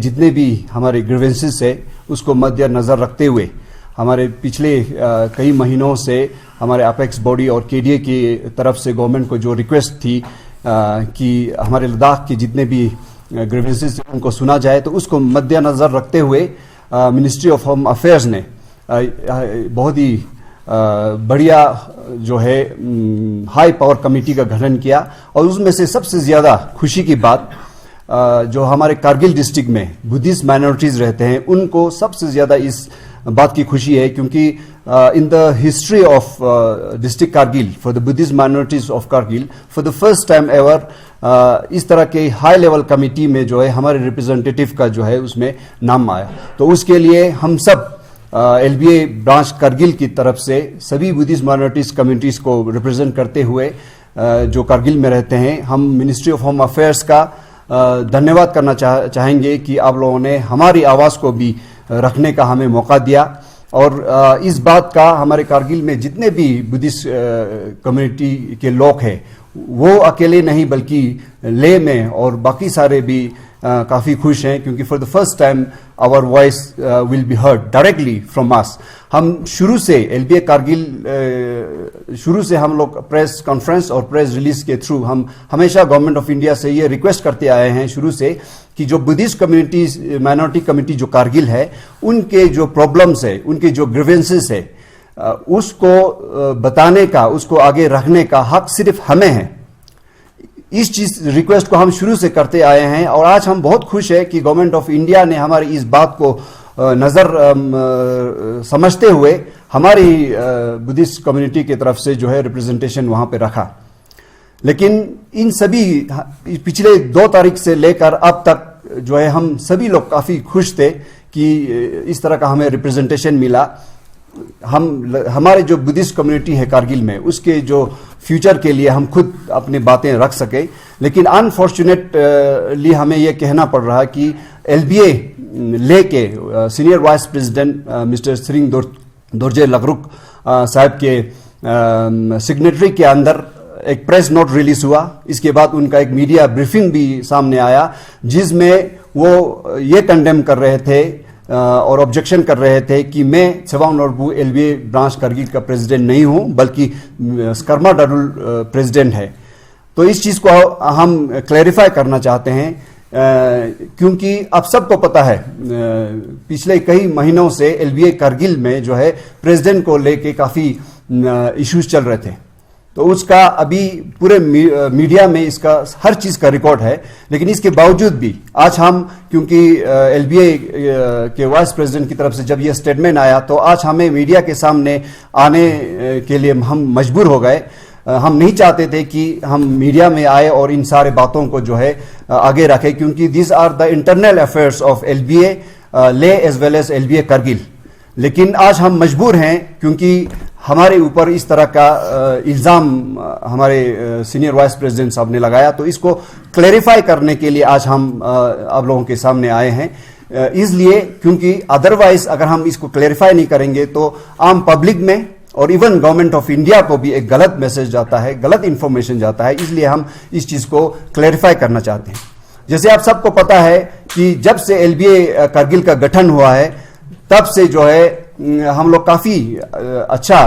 जितने भी हमारे ग्रीवेंसेस है उसको मद्देनजर रखते हुए हमारे पिछले कई महीनों से हमारे अपेक्स बॉडी और केडीए की तरफ से गवर्नमेंट को जो रिक्वेस्ट थी कि हमारे लद्दाख के जितने भी ग्रीवेंसेस उनको सुना जाए, तो उसको मद्देनजर रखते हुए मिनिस्ट्री ऑफ होम अफेयर्स ने बहुत ही बढ़िया जो है हाई पावर कमेटी का गठन किया। और उसमें से सबसे ज़्यादा खुशी की बात जो हमारे कारगिल डिस्ट्रिक्ट में बुद्धिस्ट माइनॉरिटीज़ रहते हैं उनको सबसे ज़्यादा इस बात की खुशी है, क्योंकि in the history of district Kargil for the Buddhist minorities of Kargil for the first time ever इस तरह के हाई लेवल कमेटी में जो है हमारे रिप्रेजेंटेटिव का जो है उसमें नाम आया। तो उसके लिए हम सब एलबीए ब्रांच कारगिल की तरफ से सभी बुद्धिस्ट माइनॉरिटीज कम्युनिटीज़ को रिप्रेजेंट करते हुए जो कारगिल में रहते हैं, हम मिनिस्ट्री ऑफ होम अफेयर्स का धन्यवाद करना चाहेंगे कि आप लोगों ने हमारी आवाज़ को भी रखने का हमें मौका दिया। और इस बात का हमारे कारगिल में जितने भी बुद्धिस्ट कम्युनिटी के लोग हैं वो अकेले नहीं बल्कि ले में और बाकी सारे भी काफ़ी खुश हैं, क्योंकि for the first time our voice will be heard directly from us. हम शुरू से एलबीए कारगिल शुरू से हम लोग प्रेस कॉन्फ्रेंस और प्रेस रिलीज के थ्रू हम हमेशा गवर्नमेंट ऑफ इंडिया से ये रिक्वेस्ट करते आए हैं शुरू से कि जो बुद्धिस्ट कम्युनिटीज माइनॉरिटी कम्युनिटी जो कारगिल है उनके जो प्रॉब्लम्स है, उनके जो ग्रीवेंसेस है, उसको बताने का, उसको आगे रखने का हक सिर्फ हमें है। इस चीज रिक्वेस्ट को हम शुरू से करते आए हैं और आज हम बहुत खुश है कि गवर्नमेंट ऑफ इंडिया ने हमारी इस बात को नज़र समझते हुए हमारी बुद्धिस्ट कम्युनिटी की तरफ से जो है रिप्रेजेंटेशन वहाँ पे रखा। लेकिन इन सभी पिछले 2 तारीख से लेकर अब तक जो है हम सभी लोग काफ़ी खुश थे कि इस तरह का हमें रिप्रेजेंटेशन मिला। हमारे जो बुद्धिस्ट कम्युनिटी है कारगिल में उसके जो फ्यूचर के लिए हम खुद अपनी बातें रख सके। लेकिन अनफॉर्चुनेटली हमें यह कहना पड़ रहा कि एलबीए ले के senior vice president mister Tsering Dorje Lagruk साहब के सिग्नेटरी के अंदर एक प्रेस नोट रिलीज हुआ। इसके बाद उनका एक मीडिया ब्रीफिंग भी सामने आया जिसमें वो ये कंडेम कर रहे थे और ऑब्जेक्शन कर रहे थे कि मैं सेवांग नोरबू एलबीए ब्रांच कारगिल का प्रेसिडेंट नहीं हूं बल्कि स्कर्मा डाडुल प्रेसिडेंट है। तो इस चीज़ को हम क्लैरिफाई करना चाहते हैं क्योंकि अब सबको पता है पिछले कई महीनों से एलबीए कारगिल में जो है प्रेसिडेंट को लेके काफ़ी इश्यूज चल रहे थे। तो उसका अभी पूरे मीडिया में इसका हर चीज़ का रिकॉर्ड है। लेकिन इसके बावजूद भी आज हम, क्योंकि एलबीए के वाइस प्रेसिडेंट की तरफ से जब यह स्टेटमेंट आया तो आज हमें मीडिया के सामने आने के लिए हम मजबूर हो गए। हम नहीं चाहते थे कि हम मीडिया में आए और इन सारे बातों को जो है आगे रखें, क्योंकि this are the internal affairs of LBA Leh as well as LBA Kargil. लेकिन आज हम मजबूर हैं क्योंकि हमारे ऊपर इस तरह का इल्ज़ाम हमारे सीनियर वाइस प्रेसिडेंट साहब ने लगाया। तो इसको क्लैरिफाई करने के लिए आज हम आप लोगों के सामने आए हैं। इसलिए क्योंकि अदरवाइज अगर हम इसको क्लैरिफाई नहीं करेंगे तो आम पब्लिक में और इवन गवर्नमेंट ऑफ इंडिया को भी एक गलत मैसेज जाता है, गलत इंफॉर्मेशन जाता है। इसलिए हम इस चीज़ को क्लैरिफाई करना चाहते हैं। जैसे आप सबको पता है कि जब से एलबीए कारगिल का गठन हुआ है तब से जो है हम लोग काफ़ी अच्छा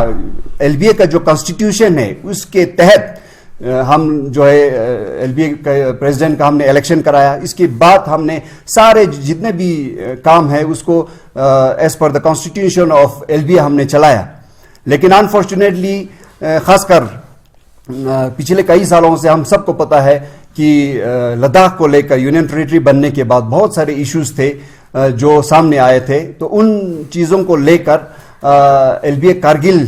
एलबीए का जो कॉन्स्टिट्यूशन है उसके तहत हम जो है एलबीए का प्रेसिडेंट का हमने इलेक्शन कराया। इसके बाद हमने सारे जितने भी काम है उसको as per the constitution of LBA हमने चलाया। लेकिन अनफॉर्चुनेटली खासकर पिछले कई सालों से हम सबको पता है कि लद्दाख को लेकर यूनियन टेरिटरी बनने के बाद बहुत सारे इश्यूज थे जो सामने आए थे। तो उन चीज़ों को लेकर एलबीए कारगिल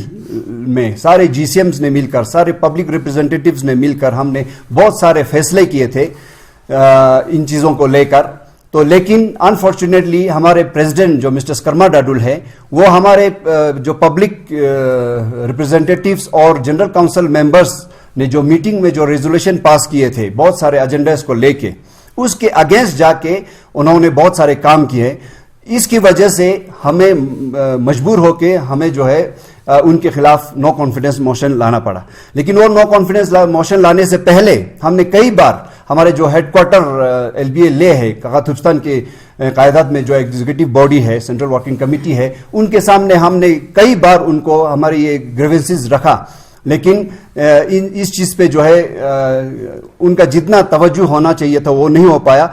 में सारे जीसीएम्स ने मिलकर, सारे पब्लिक रिप्रेजेंटेटिव्स ने मिलकर हमने बहुत सारे फैसले किए थे इन चीज़ों को लेकर। तो लेकिन अनफॉर्चुनेटली हमारे प्रेसिडेंट जो मिस्टर स्कर्मा डाडुल है वो हमारे जो पब्लिक रिप्रेजेंटेटिव्स और जनरल काउंसिल मेंबर्स ने जो मीटिंग में जो रेजोल्यूशन पास किए थे बहुत सारे एजेंडास को लेके, उसके अगेंस्ट जाके उन्होंने बहुत सारे काम किए। इसकी वजह से हमें मजबूर होके हमें जो है उनके खिलाफ नो कॉन्फिडेंस मोशन लाना पड़ा। लेकिन वो नो कॉन्फिडेंस मोशन लाने से पहले हमने कई बार हमारे जो हेडक्वार्टर एलबीए ले है कजाकिस्तान के कायदात में जो एग्जीक्यूटिव बॉडी है, सेंट्रल वर्किंग कमेटी है, उनके सामने हमने कई बार उनको हमारे ये ग्रीवेंसेस रखा, लेकिन इस चीज पे जो है उनका जितना तवज्जो होना चाहिए था वो नहीं हो पाया।